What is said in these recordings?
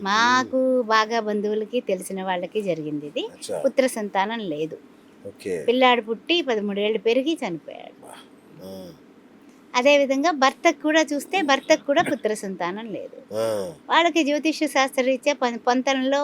మాకు బాగా బంధువులకి తెలిసిన వాళ్ళకి జరిగింది ఇది. అచ్చా. పుత్ర సంతానం లేదు. ఓకే. పిల్లాడు పుట్టి 13 ఏళ్ళు పెరిగి చనిపోయాడు. ఆ, అదేవిధంగా భర్తకు కూడా చూస్తే భర్తకు కూడా పుత్ర సంతానం లేదు. ఆ, వాళ్ళకి జ్యోతిష్య శాస్త్రరీత్యా పొంతనలో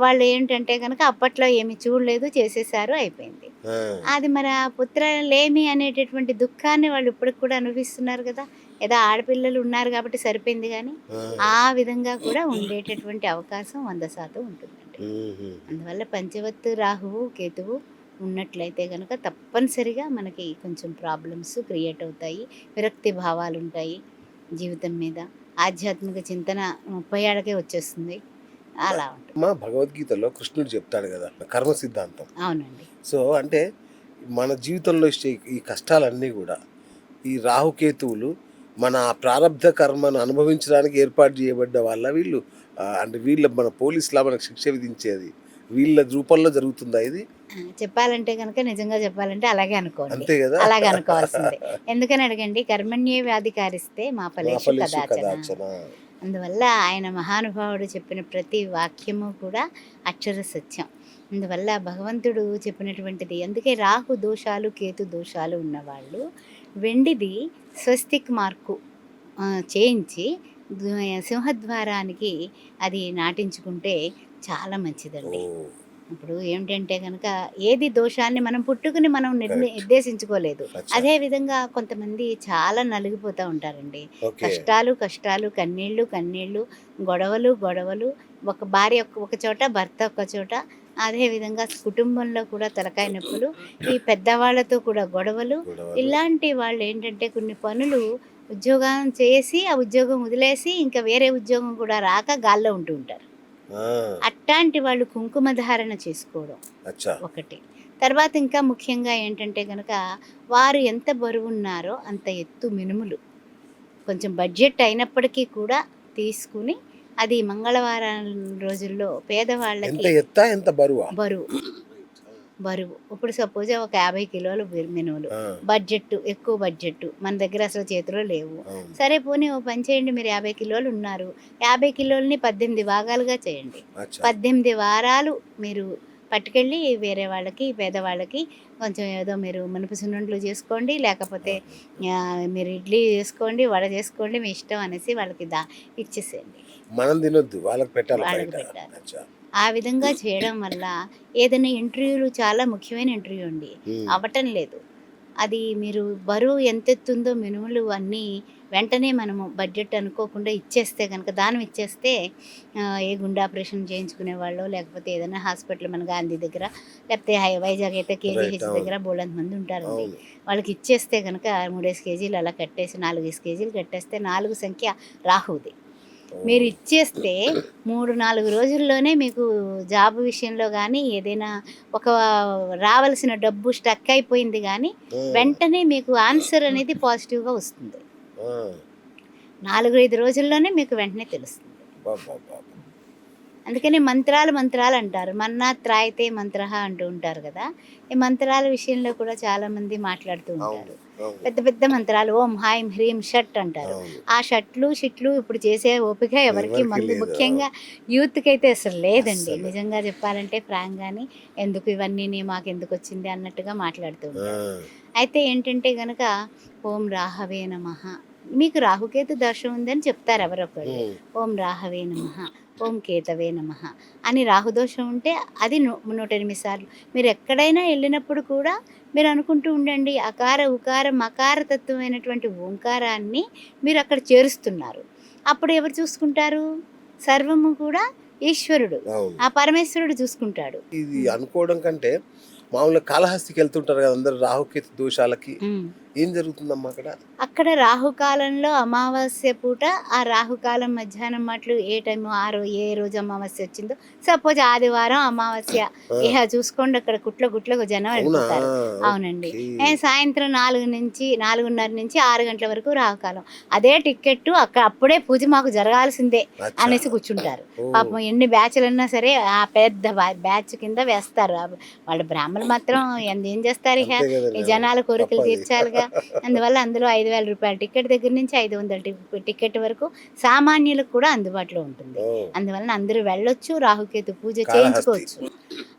వాళ్ళు ఏంటంటే కనుక అప్పట్లో ఏమి చూడలేదు, చేసేసారు, అయిపోయింది. ఆ, అది మరి ఆ పుత్రలేమి అనేటటువంటి దుఃఖాన్ని వాళ్ళు ఇప్పటికి కూడా అనుభవిస్తున్నారు కదా. ఏదో ఆడపిల్లలు ఉన్నారు కాబట్టి సరిపోయింది కానీ ఆ. ఆ విధంగా కూడా ఉండేటటువంటి అవకాశం 100% ఉంటుందండి. మ్మ్. అందువల్ల పంచవత్తు రాహువు కేతువు ఉన్నట్లయితే కనుక తప్పనిసరిగా మనకి కొంచెం ప్రాబ్లమ్స్ క్రియేట్ అవుతాయి, విరక్తి భావాలు ఉంటాయి జీవితం మీద, ఆధ్యాత్మిక చింతన 30 ఏళ్ళకే వచ్చేస్తుంది, అలా ఉంటుంది. మా భగవద్గీతలో కృష్ణుడు చెప్తాడు కదా కర్మ సిద్ధాంతం. అవునండి. సో అంటే మన జీవితంలో వచ్చే ఈ కష్టాలన్నీ కూడా ఈ రాహుకేతువులు మన ప్రారంధ కర్మను అనుభవించడానికి ఏర్పాటు చేయబడ్డ వాళ్ళ వీళ్ళు అంటే వీళ్ళ మన పోలీసులా మనకు శిక్ష విధించేది వీళ్ళ రూపంలో జరుగుతుందా ఇది? చెప్పాలంటే కనుక నిజంగా చెప్పాలంటే అలాగే అనుకోండి, అంతే కదా. అలాగే అనుకోవాల్సిందే. ఎందుకని అడగండి, కర్మణ్యే వ్యాధికారిస్తే మా ఫలేషు ఫలేషు కదాచన. కదాచన. అందువల్ల ఆయన మహానుభావుడు చెప్పిన ప్రతి వాక్యము కూడా అక్షర సత్యం. అందువల్ల భగవంతుడు చెప్పినటువంటిది. అందుకే రాహు దోషాలు కేతు దోషాలు ఉన్నవాళ్ళు వెండిది స్వస్తిక్ మార్కు చేయించి సింహద్వారానికి అది నాటించుకుంటే చాలా మంచిదండి. ఓ, ఇప్పుడు ఏమిటంటే కనుక ఏది దోషాన్ని మనం పుట్టుకుని మనం Correct. నిర్దేశించుకోలేదు. అచ్చా. అదే విధంగా కొంతమంది చాలా నలిగిపోతూ ఉంటారండి. ఓకే. కష్టాలు కష్టాలు, కన్నీళ్ళు కన్నీళ్ళు, గొడవలు గొడవలు, ఒక భార్య ఒక చోట, భర్త ఒక చోట, అదేవిధంగా కుటుంబంలో కూడా తలకాయ నొప్పులు, ఈ పెద్దవాళ్ళతో కూడా గొడవలు. గొడవలు. ఇలాంటి వాళ్ళు ఏంటంటే కొన్ని పనులు ఉద్యోగం చేసి ఆ ఉద్యోగం వదిలేసి ఇంకా వేరే ఉద్యోగం కూడా రాక గాల్లో ఉంటూ ఉంటారు. ఆ, అట్లాంటి వాళ్ళు కుంకుమ ధారణ చేసుకోవడం అచ్చా. ఒకటి. తర్వాత ఇంకా ముఖ్యంగా ఏంటంటే కనుక వారు ఎంత బరువున్నారో అంత ఎత్తు మినుములు కొంచెం బడ్జెట్ అయినప్పటికీ కూడా తీసుకుని అది మంగళవారం రోజుల్లో ఎంత పేదవాళ్ళకి ఎత్తా ఎంత బరువా? బరువు బరువు ఇప్పుడు సపోజ్ ఒక 50 కిలోలు మినుములు, ఆ, బడ్జెట్ ఎక్కువ బడ్జెట్ మన దగ్గర అసలు చేతిలో లేవు. అవును. సరే పోనీ ఓ పని చేయండి, మీరు 50 కిలోలు ఉన్నారు, 50 కిలోలని 18 భాగాలుగా చేయండి. అచ్చా. 18 వారాలు మీరు పట్టుకెళ్ళి వేరే వాళ్ళకి, పేదవాళ్ళకి కొంచెం ఏదో మీరు మినప సున్నుండలు చేసుకోండి, లేకపోతే మీరు ఇడ్లీ చేసుకోండి, వడ చేసుకోండి, మీ ఇష్టం అనేసి వాళ్ళకి ఇచ్చేసేయండి. మనం తినొద్దు, వాళ్ళకి పెట్టాలి వాళ్ళకి బయట. పెట్టాలి. అచ్చా. ఆ విధంగా చేయడం వల్ల ఏదైనా ఇంటర్వ్యూలు చాలా ముఖ్యమైన ఇంటర్వ్యూ అండి, మ్మ్. అవ్వటం లేదు. అది మీరు బరువు ఎంత ఎత్తుందో మినుములు అన్నీ వెంటనే మనము బడ్జెట్ అనుకోకుండా ఇచ్చేస్తే కనుక దానం ఇచ్చేస్తే ఏ గుండె ఆపరేషన్ చేయించుకునే వాళ్ళు, లేకపోతే ఏదైనా హాస్పిటల్ మన గాంధీ దగ్గర, లేకపోతే వైజాగ్ అయితే కేజీహెచ్ అవును. దగ్గర బోల్డంత మంది ఉంటారండి. అవును. వాళ్ళకి ఇచ్చేస్తే కనుక 3 కేజీలు అలా కట్టేసి 4 కేజీలు కట్టేస్తే 4 సంఖ్య రాహుది. మీరు ఇచ్చేస్తే 3-4 రోజుల్లోనే మీకు జాబ్ విషయంలో కానీ ఏదైనా ఒక రావాల్సిన డబ్బు స్టక్ అయిపోయింది కానీ వెంటనే మీకు ఆన్సర్ అనేది పాజిటివ్గా వస్తుంది. ఆ, 4-5 రోజుల్లోనే మీకు వెంటనే తెలుస్తుంది. బాబా. అందుకని మంత్రాలు అంటారు, మన్నా త్రాయితే మంత్ర అంటూ ఉంటారు కదా. ఈ మంత్రాల విషయంలో కూడా చాలామంది మాట్లాడుతూ ఉంటారు. అవును. పెద్ద పెద్ద మంత్రాలు ఓం హ్రైం హ్రీం షట్ అంటారు. అవును. ఆ షట్లు షిట్లు ఇప్పుడు చేసే ఓపిక ఎవరికి ఎవరికి లేదు. ముఖ్యంగా యూత్కి అయితే అసలు లేదండి. అస్సలు. నిజంగా చెప్పాలంటే ఫ్రాంక్ కానీ ఎందుకు ఇవన్నీ మాకు ఎందుకు వచ్చింది అన్నట్టుగా మాట్లాడుతూ ఆ, ఉంటారు. అయితే ఏంటంటే కనుక ఓం రాహవే నమః, మీకు రాహుకేతు దోషం ఉందని చెప్తారు ఎవరొకరు. మ్మ్. ఓం రాహవే నమః, ఓం కేతవే నమః అని రాహుదోషం ఉంటే అది 108 సార్లు మీరు ఎక్కడైనా వెళ్ళినప్పుడు కూడా మీరు అనుకుంటూ ఉండండి. అకార ఉకార మకార తత్వమైనటువంటి ఓంకారాన్ని మీరు అక్కడ చేరుస్తున్నారు. అప్పుడు ఎవరు చూసుకుంటారు? సర్వము కూడా ఈశ్వరుడు, అవును. ఆ పరమేశ్వరుడు చూసుకుంటాడు. ఇది అనుకోవడం కంటే మామూలుగా కాళహస్తికి వెళ్తుంటారు కదా అందరు రాహుకేతు దోషాలకి. ఏం జరుగుతుందమ్మా అక్కడ? అక్కడ రాహుకాలంలో అమావాస్య పూట ఆ రాహుకాలం మధ్యాహ్నం మాటలు ఏ టైము ఏ రోజు అమావాస్య వచ్చిందో, సపోజ్ ఆదివారం అమావాస్య, ఇహ చూసుకోండి అక్కడ గుట్ల జనం వెళ్ళిపోతారు. అవునండి. సాయంత్రం 4:30 నుంచి 6 గంటల వరకు రాహుకాలం. అదే టికెట్ అప్పుడే పూజ మాకు జరగాల్సిందే అనేసి కూర్చుంటారు. పాపం ఎన్ని బ్యాచ్లు ఉన్నా సరే ఆ పెద్ద బ్యాచ్ కింద వేస్తారు. వాళ్ళ బ్రాహ్మణులు మాత్రం ఏం చేస్తారు, ఇక ఈ జనాల కోరికలు తీర్చాలిగా, కదా. అందువల్ల అందులో 5,000 రూపాయల టికెట్ దగ్గర నుంచి 500 టికెట్ వరకు సామాన్యులకు కూడా అందుబాటులో ఉంటుంది. ఓ, అందువలన అందరూ వెళ్ళొచ్చు, రాహుకేతు పూజ కాళహస్తి. చేయించుకోవచ్చు.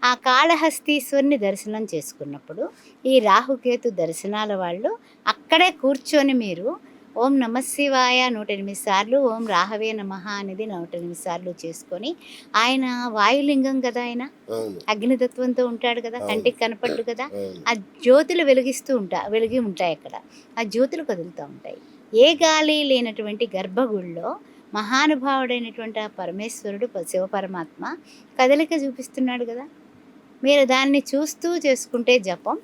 ఆ కాళహస్తీశ్వరుని దర్శనం చేసుకున్నప్పుడు ఈ రాహుకేతు దర్శనాల వాళ్ళు అక్కడే కూర్చొని మీరు ఓం నమశివాయ 108 సార్లు, ఓం రాహవే నమః అనేది 108 సార్లు చేసుకొని, ఆయన వాయులింగం కదా, ఆయన అవును, అగ్నితత్వంతో ఉంటాడు కదా, అవును. కంటికి కనపడ్డు కదా, అవును. ఆ జ్యోతులు వెలిగి ఉంటాయి అక్కడ, ఆ జ్యోతులు కదులుతూ ఉంటాయి. ఏ గాలి లేనటువంటి గర్భగుడిలో మహానుభావుడైనటువంటి ఆ పరమేశ్వరుడు శివపరమాత్మ కదలిక చూపిస్తున్నాడు కదా. మీరు దాన్ని చూస్తూ చేసుకుంటే జపం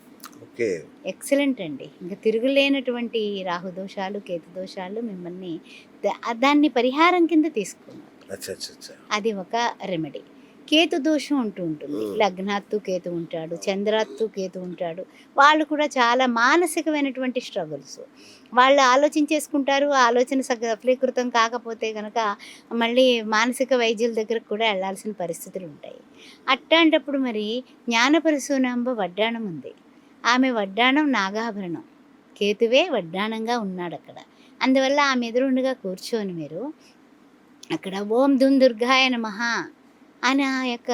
ఓకే. ఎక్సలెంట్ అండి. ఇంక తిరుగులేనటువంటి రాహుదోషాలు, కేతుదోషాలు మిమ్మల్ని దాన్ని పరిహారం కింద తీసుకున్నారు. అచ్చా అచ్చా అచ్చా. అది ఒక రెమెడీ. కేతు దోషం ఉంటూ ఉంటుంది. మ్మ్. లగ్నాత్తు కేతు ఉంటాడు, చంద్రాత్తు కేతు ఉంటాడు. వాళ్ళు కూడా చాలా మానసికమైనటువంటి స్ట్రగుల్స్. వాళ్ళు ఆలోచించేసుకుంటారు. ఆ ఆలోచన సఫలీకృతం కాకపోతే కనుక మళ్ళీ మానసిక వైద్యుల దగ్గరకు కూడా వెళ్ళాల్సిన పరిస్థితులు ఉంటాయి. అట్లాంటప్పుడు మరి జ్ఞానపరశునాంబ వడ్డాణం ఉంది. ఆమె వడ్డాణం నాగాభరణం. కేతువే వడ్డాణంగా ఉన్నాడు అక్కడ. అందువల్ల ఆమె ఎదురుండగా కూర్చొని మీరు అక్కడ ఓం దుం దుర్గాయ నమః అని ఆ యొక్క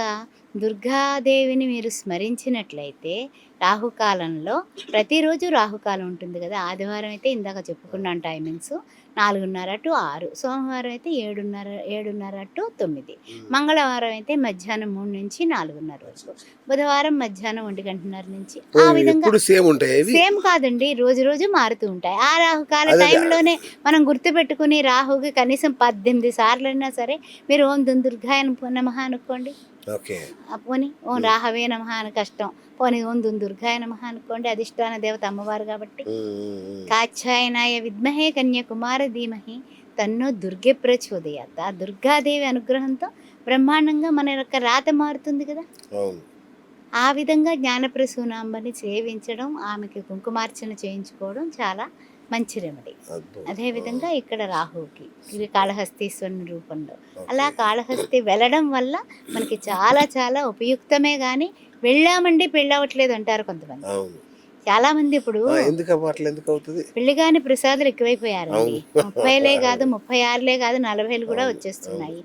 దుర్గాదేవిని మీరు స్మరించినట్లయితే రాహుకాలంలో ప్రతిరోజు రాహుకాలం ఉంటుంది కదా. ఆదివారం అయితే ఇందాక చెప్పుకున్నాను టైమింగ్స్ 4:30 to 6, సోమవారం అయితే 7:30 to 9, మంగళవారం అయితే మధ్యాహ్నం 3 నుంచి 4:30 వరకు, బుధవారం మధ్యాహ్నం 1:30 నుంచి. ఆ విధంగా ఎప్పుడు సేమ్ ఉంటాయి ఇవి? సేమ్ కాదండి, రోజు రోజు మారుతూ ఉంటాయి. ఆ రాహుకాల అదే. టైంలోనే మనం గుర్తుపెట్టుకుని రాహుకి కనీసం 18 సార్లు అయినా సరే మీరు ఓం దుం దుర్గాయ నమః అనుకోండి. ఓకే. పోనీ ఓం రాహవే నమః అని కష్టం, పోనీ ఓం దుం దుర్గాయ నమః అనుకోండి. అధిష్టాన దేవత అమ్మవారు కాబట్టి. కాచ్యాయనాయ విద్మహే కన్యాకుమార ధీమహి తన్నో దుర్గే ప్రచోదయాత్. ఆ దుర్గాదేవి అనుగ్రహంతో బ్రహ్మాండంగా మన యొక్క రాత మారుతుంది కదా. అవును. ఆ విధంగా జ్ఞానప్రసూనాంబని సేవించడం, ఆమెకి కుంకుమార్చన చేయించుకోవడం చాలా మంచి రెమెడీ. అద్భుతం. అదేవిధంగా ఇక్కడ రాహువుకి ఇది కాళహస్తీశ్వరుని రూపంలో అలా కాళహస్తి వెళ్ళడం వల్ల మనకి చాలా చాలా ఉపయుక్తమే. కానీ వెళ్ళామండి పెళ్ళవట్లేదు అంటారు కొంతమంది. అవును. చాలా మంది ఇప్పుడు ఎందుకు అట్లా ఎందుకు అవుతుంది? పెళ్లిగాని ప్రసాదాలు ఎక్కువైపోయారండి. అవును. 30లే కాదు, 36లే కాదు, 40లు కూడా అవును. వచ్చేస్తున్నాయి.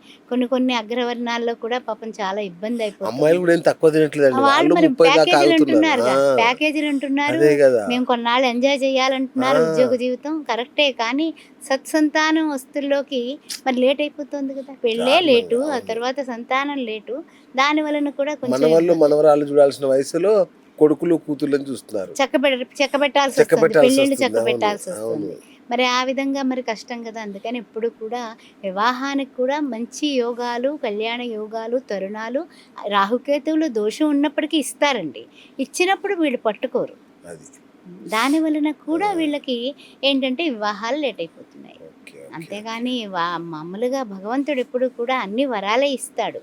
కొన్ని అగ్రవర్ణాల్లో కూడా పాపం చాలా ఇబ్బంది అయిపోతుంది. అమ్మాయిలు కూడా ఏం తక్కువ తినట్లేదండి. వాళ్ళు వాళ్ళు మరి 30 దాకా ప్యాకేజీలు ఆగుతున్నారు. అంటున్నారు, ప్యాకేజీలు అంటున్నారు. అదే కదా. మేము కొన్నాళ్ళు ఎంజాయ్ చేయాలంటున్నారు. ఉద్యోగ జీవితం కరెక్టే, కానీ సత్సంతానం వస్తుల్లోకి మరి లేట్ అయిపోతుంది కదా. పెళ్ళే లేటు, ఆ తర్వాత సంతానం లేటు. దాని వలన కూడా మన కొంచెం వాళ్ళు మనవరాళ్ళు చూడాల్సిన వయసులో కొడుకులు కూతుర్లని చూస్తున్నారు. చెక్క పెట్టాల్సి వస్తుంది, పెళ్ళిళ్ళు చెక్క పెట్టాల్సి అవును. వస్తుంది. మరి ఆ విధంగా మరి కష్టం కదా. అందుకని ఎప్పుడు కూడా వివాహానికి కూడా మంచి యోగాలు, కళ్యాణ యోగాలు, తరుణాలు, రాహుకేతువులు దోషం ఉన్నప్పటికీ ఇస్తారండి. ఇచ్చినప్పుడు వీళ్ళు పట్టుకోరు. అది. దాని వలన కూడా వీళ్ళకి ఏంటంటే వివాహాలు లేట్ అయిపోతున్నాయి. ఓకే. అంతేగాని మామూలుగా భగవంతుడు ఎప్పుడు కూడా అన్ని వరాలే ఇస్తాడు.